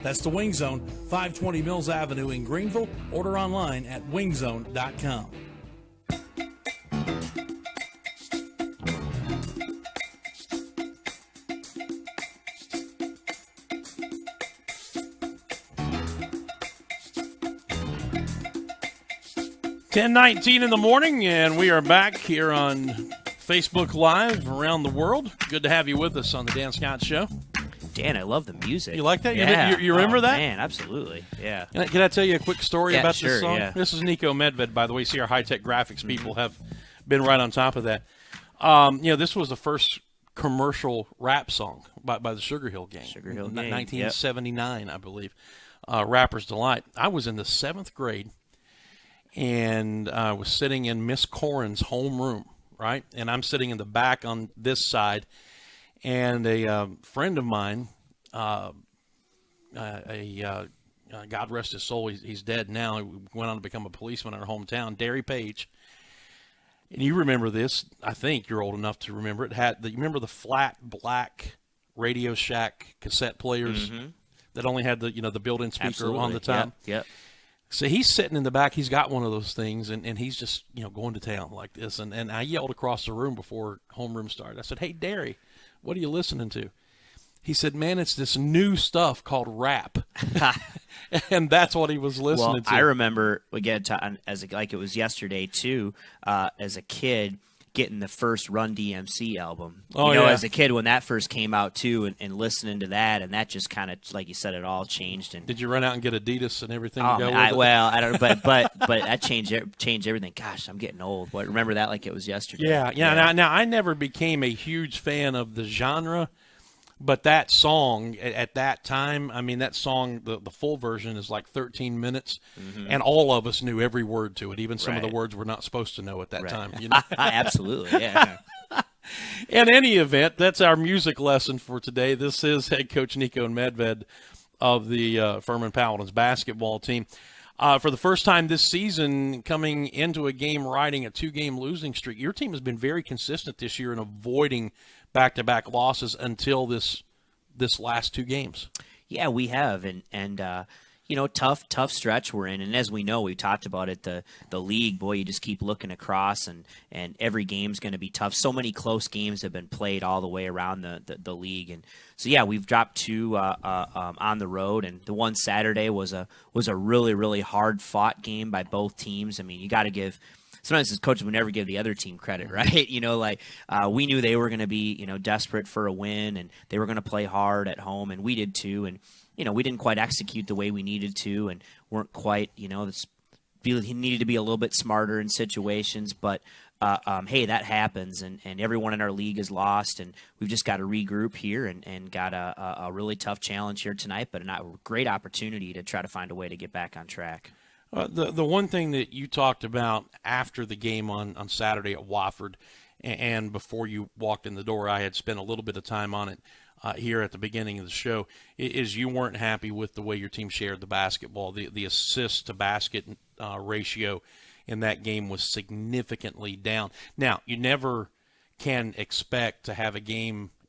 That's the Wing Zone, 520 Mills Avenue in Greenville. Order online at wingzone.com. (10:19) in the morning, and we are back here on Facebook Live around the world. Good to have you with us on the Dan Scott Show. Dan, I love the music. You like that? Yeah. You remember that? Man, absolutely. Yeah. Can I tell you a quick story about this song? Yeah. This is Niko Medved, by the way. See, our high-tech graphics people have been right on top of that. This was the first commercial rap song by the Sugar Hill Gang. 1979, I believe. Rapper's Delight. I was in the 7th grade, and I was sitting in Miss Corin's homeroom, right? And I'm sitting in the back on this side. And a friend of mine, God rest his soul, he's dead now. He went on to become a policeman in our hometown, Derry Page. And you remember this? I think you're old enough to remember it. You remember the flat black Radio Shack cassette players that only had the built-in speaker on the top? Yep. So he's sitting in the back. He's got one of those things, and he's just going to town like this. And I yelled across the room before homeroom started. I said, "Hey, Derry, what are you listening to?" He said, "Man, it's this new stuff called rap." And that's what he was listening to. I remember, again, like it was yesterday, too, as a kid, getting the first Run DMC album. As a kid when that first came out, too, and listening to that, and that just kind of, like you said, it all changed. And did you run out and get Adidas and everything? I don't. But that changed everything. Gosh, I'm getting old. But remember that like it was yesterday. Yeah. Now, I never became a huge fan of the genre, but that song at that time, I mean, that song, the full version is like 13 minutes, and all of us knew every word to it, even some of the words we're not supposed to know at that time. Absolutely, yeah. In any event, that's our music lesson for today. This is head coach Niko Medved of the Furman Paladins basketball team. For the first time this season, coming into a game riding a 2-game losing streak, your team has been very consistent this year in avoiding back-to-back losses until this last 2 games. Yeah, we have, and tough stretch we're in. And as we know, we talked about it, the league, boy, you just keep looking across, and every game's going to be tough. So many close games have been played all the way around the league. And so, yeah, we've dropped 2 on the road, and the one Saturday was a really, really hard-fought game by both teams. I mean, you got to give – sometimes as coaches, we never give the other team credit, right? We knew they were going to be, desperate for a win, and they were going to play hard at home, and we did too. And, we didn't quite execute the way we needed to, and weren't quite, he needed to be a little bit smarter in situations. But, hey, that happens, and everyone in our league is lost, and we've just got to regroup here and got a really tough challenge here tonight, but a great opportunity to try to find a way to get back on track. The one thing that you talked about after the game on Saturday at Wofford, and before you walked in the door, I had spent a little bit of time on it here at the beginning of the show, is you weren't happy with the way your team shared the basketball. The assist-to-basket ratio in that game was significantly down. Now, you never can expect to have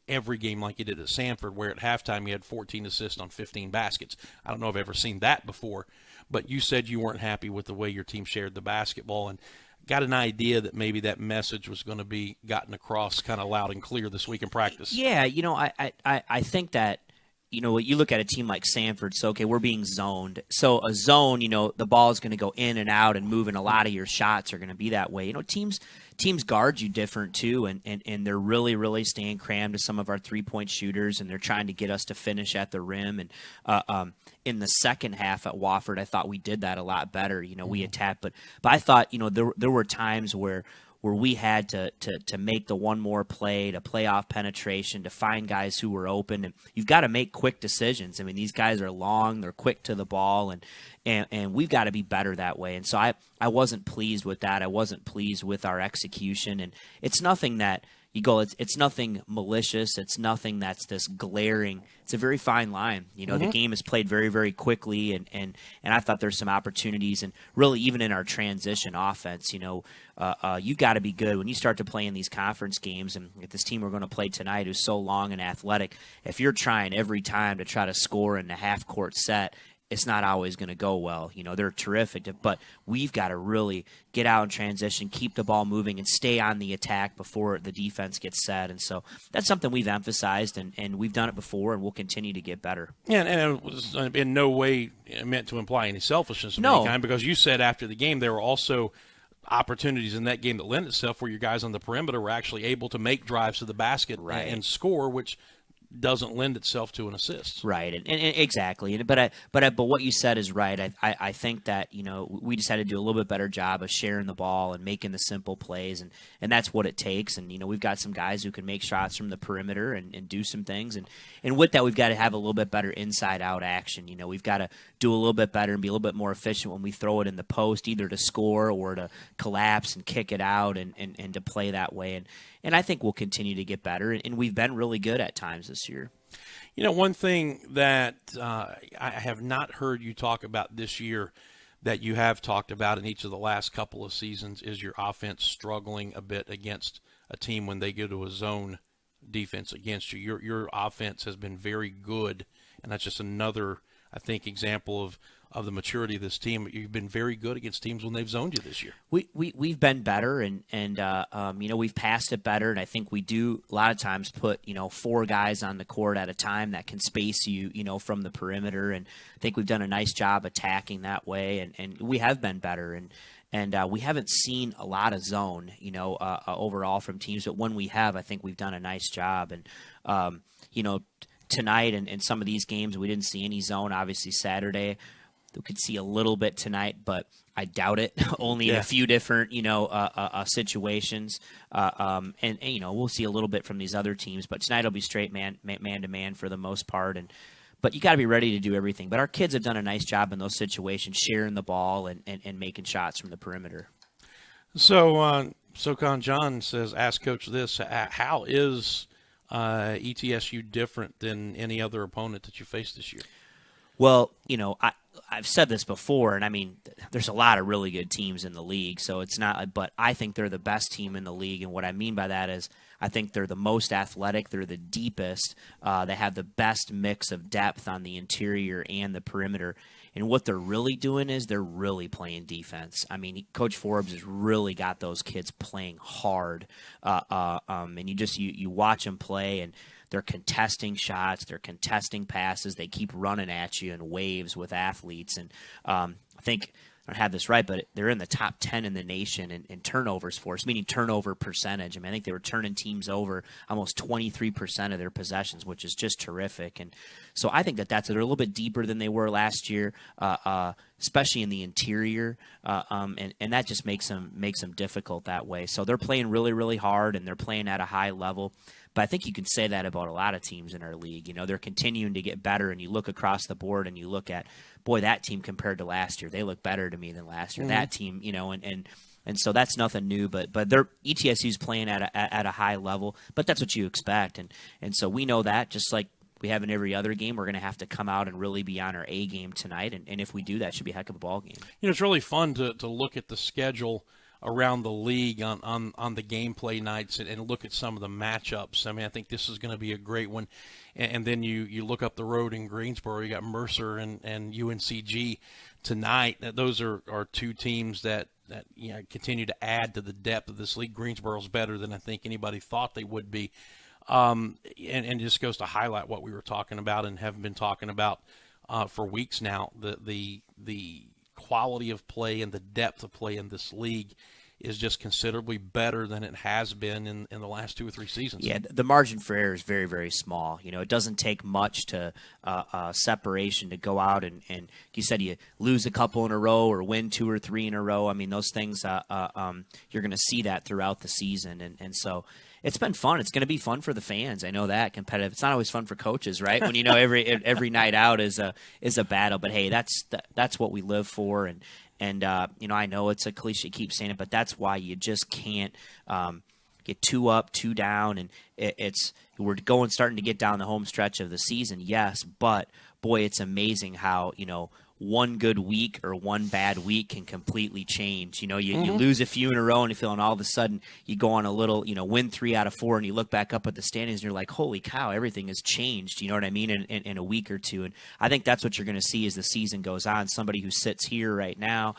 every game like you did at Sanford, where at halftime you had 14 assists on 15 baskets. I don't know if I've ever seen that before. But you said you weren't happy with the way your team shared the basketball, and got an idea that maybe that message was going to be gotten across kind of loud and clear this week in practice. Yeah, I think that, you look at a team like Sanford, so, okay, we're being zoned. So a zone, the ball is going to go in and out and move, and a lot of your shots are going to be that way. Teams guard you different too, and they're really, really staying crammed to some of our three-point shooters, and they're trying to get us to finish at the rim. And in the second half at Wofford, I thought we did that a lot better. We attacked, but I thought there were times where we had to make the one more play, to play off penetration, to find guys who were open. And you've got to make quick decisions. I mean, these guys are long, they're quick to the ball, and we've got to be better that way. And so I wasn't pleased with that. I wasn't pleased with our execution. And it's nothing that, you go, it's nothing malicious. It's nothing that's this glaring. It's a very fine line. The game is played very, very quickly, and I thought there's some opportunities, and really even in our transition offense, you got to be good when you start to play in these conference games. And if this team we're going to play tonight, who's so long and athletic, if you're trying every time to try to score in a half-court set, it's not always going to go well. They're terrific, but we've got to really get out in transition, keep the ball moving, and stay on the attack before the defense gets set. And so that's something we've emphasized, and we've done it before, and we'll continue to get better. Yeah, and it was in no way meant to imply any selfishness of No. any kind, because you said after the game there were also opportunities in that game that lend itself where your guys on the perimeter were actually able to make drives to the basket and score, which doesn't lend itself to an assist. Right, and exactly. But what you said is right. I think that we just had to do a little bit better job of sharing the ball and making the simple plays, and that's what it takes. And we've got some guys who can make shots from the perimeter and do some things, and with that we've got to have a little bit better inside out action. We've got to do a little bit better and be a little bit more efficient when we throw it in the post, either to score or to collapse and kick it out and to play that way. And I think we'll continue to get better, and we've been really good at times this year. One thing that I have not heard you talk about this year that you have talked about in each of the last couple of seasons is your offense struggling a bit against a team when they go to a zone defense against you. Your offense has been very good, and that's just another, I think, example of the maturity of this team. You've been very good against teams when they've zoned you this year. We've been better, and we've passed it better, and I think we do a lot of times put 4 guys on the court at a time that can space you from the perimeter, and I think we've done a nice job attacking that way, and we have been better, and we haven't seen a lot of zone overall from teams, but when we have, I think we've done a nice job, and tonight and some of these games we didn't see any zone. Obviously Saturday we could see a little bit tonight, but I doubt it. Only in a few different, situations. And we'll see a little bit from these other teams, but tonight will be straight man to man for the most part. But you got to be ready to do everything. But our kids have done a nice job in those situations, sharing the ball and making shots from the perimeter. So, SoCon John says, ask Coach this: how is ETSU different than any other opponent that you faced this year? Well, I've said this before, and I mean, there's a lot of really good teams in the league, so it's not, but I think they're the best team in the league, and what I mean by that is I think they're the most athletic, they're the deepest, they have the best mix of depth on the interior and the perimeter, and what they're really doing is they're really playing defense. I mean, Coach Forbes has really got those kids playing hard, and you watch them play, and they're contesting shots, they're contesting passes, they keep running at you in waves with athletes. And I think, I don't have this right, but they're in the top 10 in the nation in turnovers for us, meaning turnover percentage. I mean, I think they were turning teams over almost 23% of their possessions, which is just terrific. And so I think they're a little bit deeper than they were last year, especially in the interior, and that just makes them difficult that way. So they're playing really, really hard, and they're playing at a high level. But I think you can say that about a lot of teams in our league. They're continuing to get better, and you look across the board and you look at, boy, that team compared to last year, they look better to me than last year. Mm-hmm. That team, and so that's nothing new. But they're ETSU's playing at a high level, but that's what you expect, and so we know that, just like we have in every other game, we're going to have to come out and really be on our A game tonight, and if we do, that should be a heck of a ball game. It's really fun to look at the schedule around the league on the gameplay nights and look at some of the matchups. I mean, I think this is going to be a great one. And then you look up the road in Greensboro, you got Mercer and UNCG tonight. Those are two teams that continue to add to the depth of this league. Greensboro's better than I think anybody thought they would be. And just goes to highlight what we were talking about and have been talking about for weeks now. The quality of play and the depth of play in this league is just considerably better than it has been in the last 2 or 3 seasons. Yeah, the margin for error is very, very small. It doesn't take much to separation to go out and you said you lose a couple in a row or win 2 or 3 in a row. I mean, those things, you're going to see that throughout the season. And so it's been fun. It's going to be fun for the fans. I know that, competitive. It's not always fun for coaches, right? When every night out is a battle. But hey, that's what we live for. And I know it's a cliche, keep saying it, but that's why you just can't get 2 up, 2 down, and we're starting to get down the home stretch of the season, yes, but boy, it's amazing how, one good week or one bad week can completely change. You lose a few in a row and you feel, and all of a sudden you go on a little, win 3 out of 4, and you look back up at the standings and you're like, holy cow, everything has changed. You know what I mean? In a week or two. And I think that's what you're going to see as the season goes on. Somebody who sits here right now,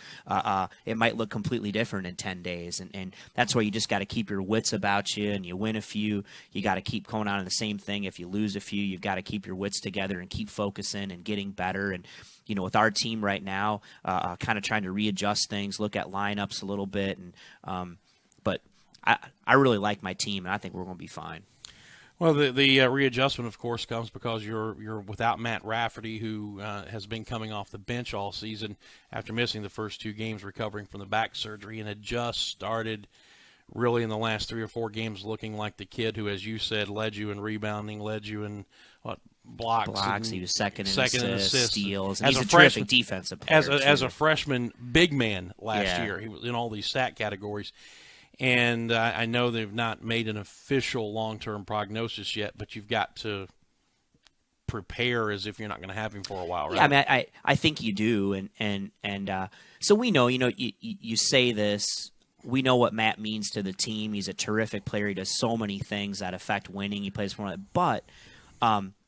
it might look completely different in 10 days. And that's why you just got to keep your wits about you, and you win a few, you got to keep going on in the same thing. If you lose a few, you've got to keep your wits together and keep focusing and getting better. And with our team right now, kind of trying to readjust things, look at lineups a little bit, and but I really like my team, and I think we're going to be fine. Well, the readjustment, of course, comes because you're without Matt Rafferty, who has been coming off the bench all season after missing the first 2 games, recovering from the back surgery, and had just started really in the last 3 or 4 games looking like the kid who, as you said, led you in rebounding, led you in blocks. He was second in assists, steals. And he's a terrific defensive player. As a freshman big man last year, he was in all these stat categories. And I know they've not made an official long-term prognosis yet, but you've got to prepare as if you're not going to have him for a while, right? Yeah, I mean, I think you do, and so we know. You say this. We know what Matt means to the team. He's a terrific player. He does so many things that affect winning. He plays for it, but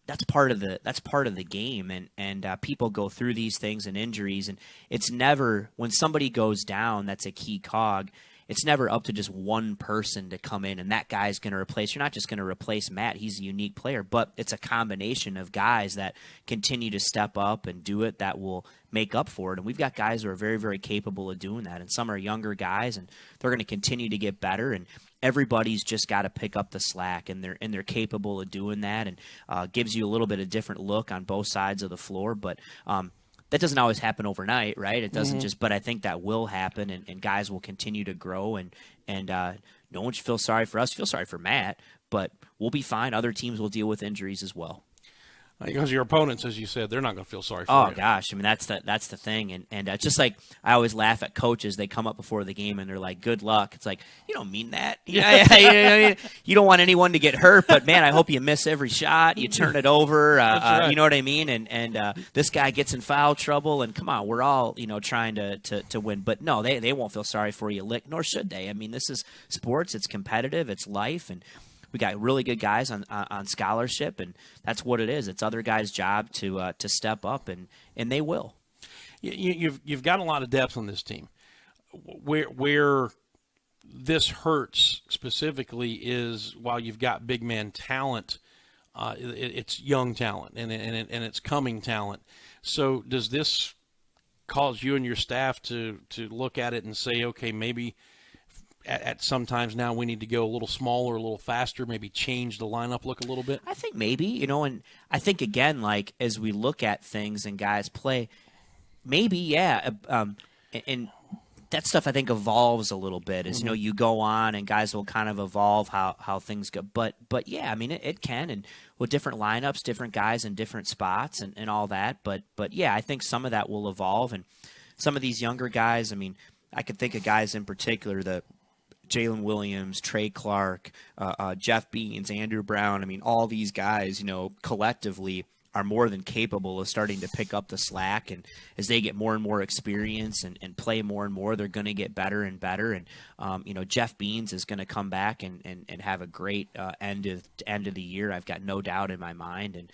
that's part of the game, and people go through these things and injuries, and it's never, when somebody goes down that's a key cog, it's never up to just one person to come in and that guy's going to replace. You're not just going to replace Matt. He's a unique player, but it's a combination of guys that continue to step up and do it that will make up for it. And we've got guys who are very, very capable of doing that, and some are younger guys, and they're going to continue to get better, and everybody's just got to pick up the slack, and they're capable of doing that, and gives you a little bit of different look on both sides of the floor, but that doesn't always happen overnight, right? It doesn't just, but I think that will happen, and guys will continue to grow, and no one should feel sorry for us. Feel sorry for Matt, but we'll be fine. Other teams will deal with injuries as well. Because your opponents, as you said, they're not going to feel sorry for you. Oh gosh, I mean that's the thing, and just like I always laugh at coaches, they come up before the game and they're like, "Good luck." It's like, you don't mean that. You don't want anyone to get hurt, but man, I hope you miss every shot. You turn it over. Right. You know what I mean? And this guy gets in foul trouble, and come on, we're all trying to win, but no, they won't feel sorry for you, lick, nor should they. I mean, this is sports. It's competitive. It's life, and we got really good guys on scholarship, and that's what it is. It's other guys' job to step up, and they will. You've got a lot of depth on this team. Where this hurts specifically is while you've got big man talent, it's young talent and it's coming talent. So does this cause you and your staff to look at it and say, okay, maybe at some times now we need to go a little smaller, a little faster, maybe change the lineup look a little bit? I think maybe, and I think, again, like as we look at things and guys play, maybe, yeah. And that stuff I think evolves a little bit as, you go on and guys will kind of evolve how things go. But yeah, I mean, it can, and with different lineups, different guys in different spots and all that. But yeah, I think some of that will evolve. And some of these younger guys, I mean, I could think of guys in particular that Jalen Williams, Trey Clark, Jeff Beans, Andrew Brown. I mean, all these guys, collectively are more than capable of starting to pick up the slack. And as they get more and more experience and play more and more, they're going to get better and better. And, Jeff Beans is going to come back and have a great end of the year. I've got no doubt in my mind. And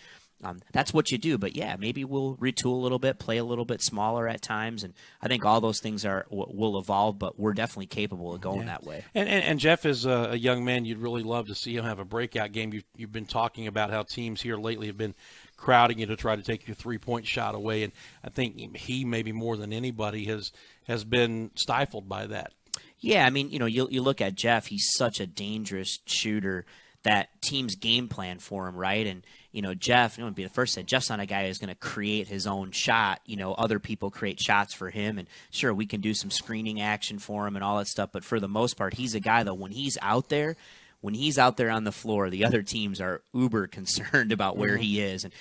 that's what you do. But, yeah, maybe we'll retool a little bit, play a little bit smaller at times. And I think all those things will evolve, but we're definitely capable of going that way. And Jeff is a young man. You'd really love to see him have a breakout game. You've been talking about how teams here lately have been crowding you to try to take your three-point shot away. And I think he, maybe more than anybody, has been stifled by that. Yeah, I mean, you look at Jeff. He's such a dangerous shooter that teams game plan for him, right? And, Jeff, I'm going to be the first to say, Jeff's not a guy who's going to create his own shot. Other people create shots for him. And sure, we can do some screening action for him and all that stuff. But for the most part, he's a guy that when he's out there on the floor, the other teams are uber concerned about where he is. And,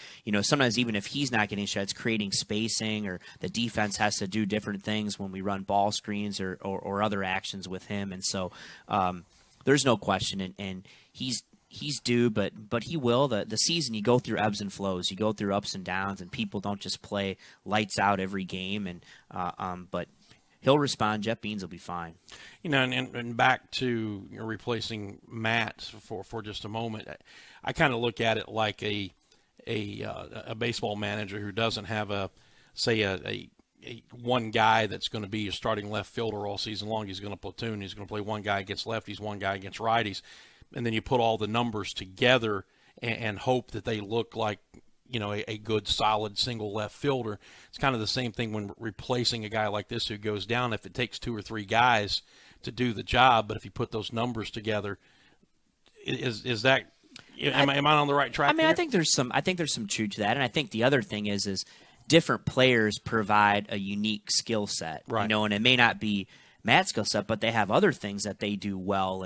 sometimes even if he's not getting shots, creating spacing, or the defense has to do different things when we run ball screens or other actions with him. And so, There's no question, and he's due, but he will. The season, you go through ebbs and flows, you go through ups and downs, and people don't just play lights out every game. And but he'll respond. Jeff Beans will be fine. And back to replacing Matt for just a moment. I kind of look at it like a baseball manager who doesn't have a one guy that's going to be a starting left fielder all season long. He's going to platoon. He's going to play one guy against lefties, one guy against righties, and then you put all the numbers together and hope that they look like a good, solid single left fielder. It's kind of the same thing when replacing a guy like this who goes down. If it takes 2 or 3 guys to do the job, but if you put those numbers together, is that? Am I on the right track? I mean, here? I think there's some truth to that, and I think the other thing is different players provide a unique skill set, right. And it may not be Matt's skill set, but they have other things that they do well,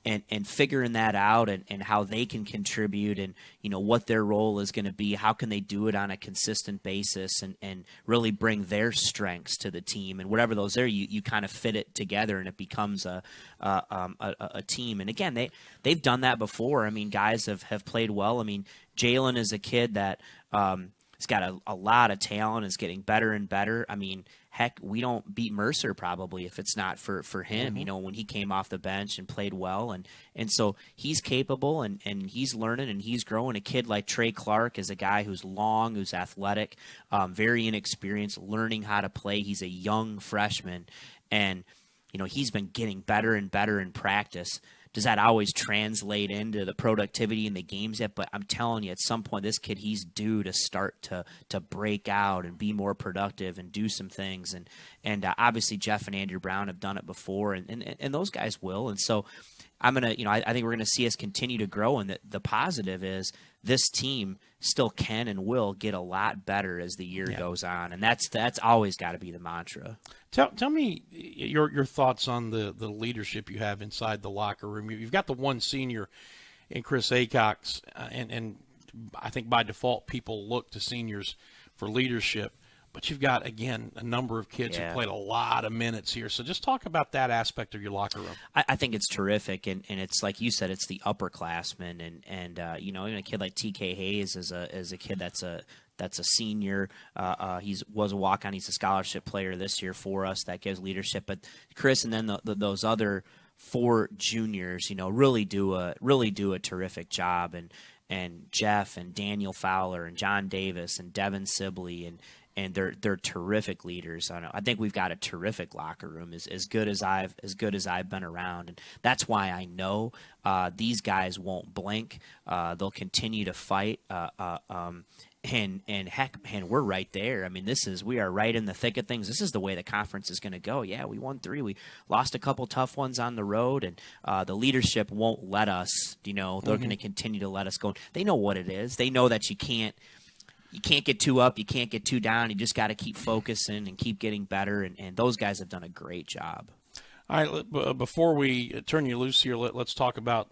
and figuring that out and how they can contribute and what their role is going to be, how can they do it on a consistent basis and really bring their strengths to the team, and whatever those are, you kind of fit it together and it becomes a team. And again, they've done that before. I mean, guys have played well. I mean, Jalen is a kid that he's got a lot of talent, is getting better and better. I mean, heck, we don't beat Mercer probably if it's not for him, when he came off the bench and played well. And so he's capable and he's learning and he's growing. A kid like Trey Clark is a guy who's long, who's athletic, very inexperienced, learning how to play. He's a young freshman, and he's been getting better and better in practice. Does that always translate into the productivity in the games yet? But I'm telling you, at some point, this kid, he's due to start to break out and be more productive and do some things. And obviously, Jeff and Andrew Brown have done it before, and those guys will. And so I'm going to, I think we're going to see us continue to grow. And the positive is this team still can and will get a lot better as the year goes on. And that's always got to be the mantra. Tell me your thoughts on the leadership you have inside the locker room. You've got the one senior in Chris Acox, and I think by default people look to seniors for leadership. But you've got, again, a number of kids who played a lot of minutes here. So just talk about that aspect of your locker room. I think it's terrific, and it's like you said, it's the upperclassmen, and even a kid like TK Hayes is a kid that's a senior. He was a walk-on. He's a scholarship player this year for us. That gives leadership. But Chris and then those other 4 juniors, really do a terrific job. And Jeff and Daniel Fowler and John Davis and Devin Sibley and they're terrific leaders. I think we've got a terrific locker room, as good as I've been around, and that's why I know these guys won't blink. They'll continue to fight. And we're right there. I mean, we are right in the thick of things. This is the way the conference is going to go. Yeah, we won 3. We lost a couple tough ones on the road, and the leadership won't let us. They're going to continue to let us go. They know what it is. They know that you can't get too up, you can't get too down. You just got to keep focusing and keep getting better, and those guys have done a great job. All right, before we turn you loose here, let's talk about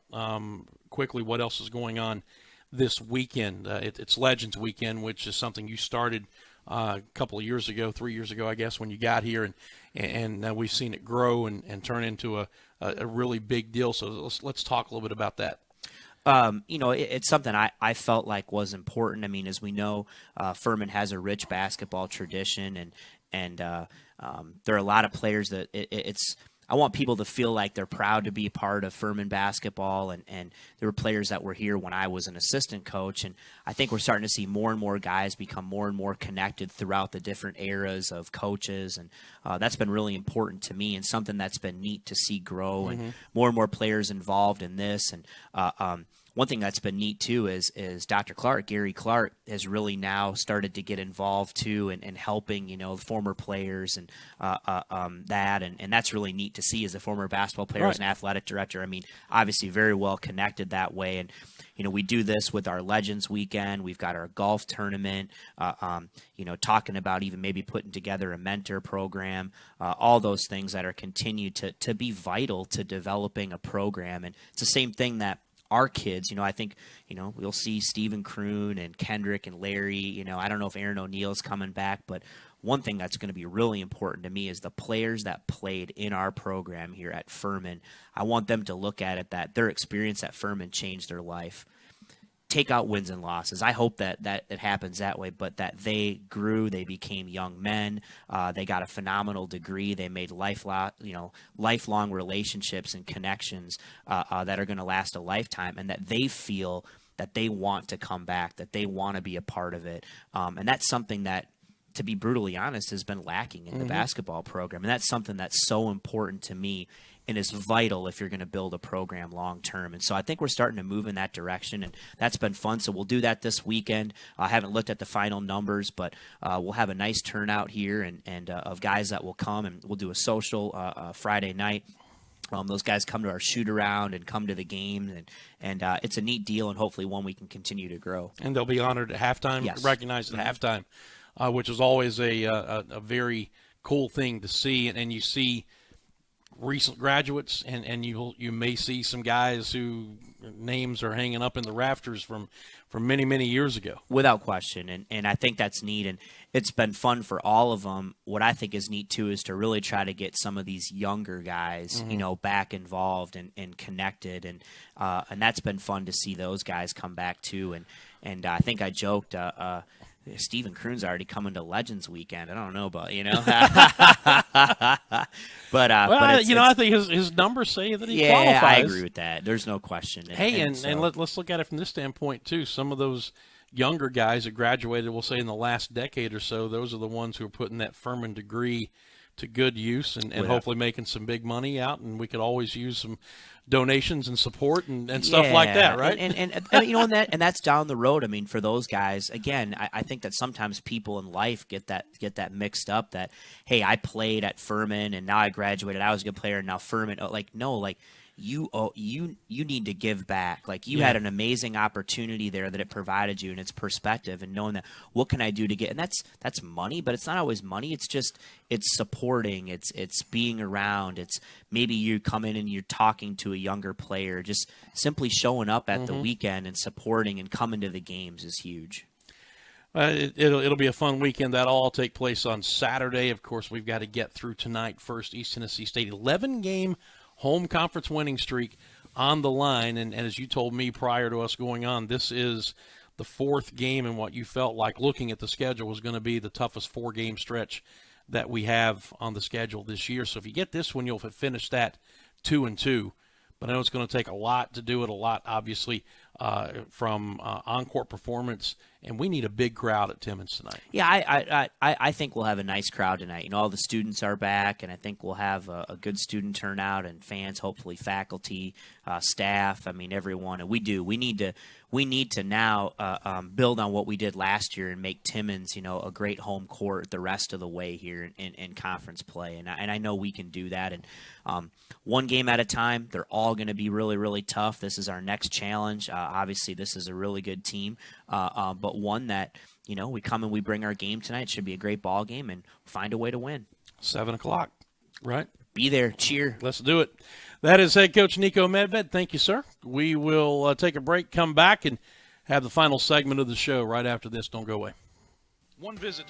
quickly what else is going on this weekend. It's Legends Weekend, which is something you started a couple of years ago, 3 years ago, I guess, when you got here, and we've seen it grow and turn into a really big deal. So let's talk a little bit about that. It's something I felt like was important. I mean, as we know, Furman has a rich basketball tradition, and there are a lot of players that I want people to feel like they're proud to be a part of Furman basketball, and there were players that were here when I was an assistant coach, and I think we're starting to see more and more guys become more and more connected throughout the different eras of coaches, and that's been really important to me and something that's been neat to see grow, and more players involved in this, and one thing that's been neat too is Dr. Clark, Gary Clark, has really now started to get involved too and helping former players and that, and that's really neat to see as a former basketball player, right, as an athletic director. I mean, obviously very well connected that way, and we do this with our Legends Weekend. We've got our golf tournament, talking about even maybe putting together a mentor program, all those things that are continue to be vital to developing a program. And it's the same thing that our kids, I think, we'll see Steven Kroon and Kendrick and Larry. I don't know if Aaron O'Neill's coming back, but one thing that's going to be really important to me is the players that played in our program here at Furman. I want them to look at it that their experience at Furman changed their life. Take out wins and losses. I hope that it happens that way, but that they grew, they became young men, they got a phenomenal degree, they made lifelong relationships and connections that are going to last a lifetime, and that they feel that they want to come back, that they want to be a part of it, and that's something that, to be brutally honest, has been lacking in the basketball program, and that's something that's so important to me and is vital if you're going to build a program long term. And so I think we're starting to move in that direction, and that's been fun. So we'll do that this weekend. I haven't looked at the final numbers, but we'll have a nice turnout here and of guys that will come, and we'll do a social Friday night. Those guys come to our shoot around and come to the game, and it's a neat deal, and hopefully one we can continue to grow. And they'll be honored at halftime, yes. recognized at halftime, which is always a very cool thing to see. And you see recent graduates, and you may see some guys who names are hanging up in the rafters from many, many years ago. Without question, and I think that's neat, and it's been fun for all of them. What I think is neat, too, is to really try to get some of these younger guys, back involved and connected, and that's been fun to see those guys come back, too, and I think I joked, Steven Kroon's already coming to Legends Weekend. I don't know about, but I think his numbers say that he qualifies. Yeah, I agree with that. There's no question. And let's look at it from this standpoint too. Some of those younger guys that graduated, we'll say in the last decade or so, those are the ones who are putting that Furman degree to good use and hopefully making some big money out. And we could always use some donations and support and stuff like that, right? And that's down the road. I mean, for those guys, again, I think that sometimes people in life get that mixed up. That, hey, I played at Furman and now I graduated. I was a good player and now Furman. You need to give back. Like, you had an amazing opportunity there that it provided you, and it's perspective and knowing that what can I do to get, and that's money, but it's not always money. It's just, it's supporting, it's being around, it's maybe you come in and you're talking to a younger player, just simply showing up at the weekend and supporting and coming to the games is huge. It'll be a fun weekend. That'll all take place on Saturday. Of course, we've got to get through tonight first. East Tennessee State 11-game home conference winning streak on the line, and as you told me prior to us going on, this is the fourth game in what you felt like, looking at the schedule, was going to be the toughest 4-game stretch that we have on the schedule this year. So if you get this one, you'll finish that 2-2. But I know it's going to take a lot to do it, a lot, obviously, from on-court performance, and we need a big crowd at Timmons tonight. Yeah, I think we'll have a nice crowd tonight. All the students are back, and I think we'll have a good student turnout and fans, hopefully faculty, staff. I mean, everyone. And we do. We need to now build on what we did last year and make Timmons, a great home court the rest of the way here in conference play. And I know we can do that. And one game at a time. They're all going to be really, really tough. This is our next challenge. Obviously, this is a really good team, but one that, we come and we bring our game tonight. It should be a great ball game and find a way to win. 7:00, right? Be there. Cheer. Let's do it. That is head coach Niko Medved. Thank you, sir. We will take a break, come back, and have the final segment of the show right after this. Don't go away. One visit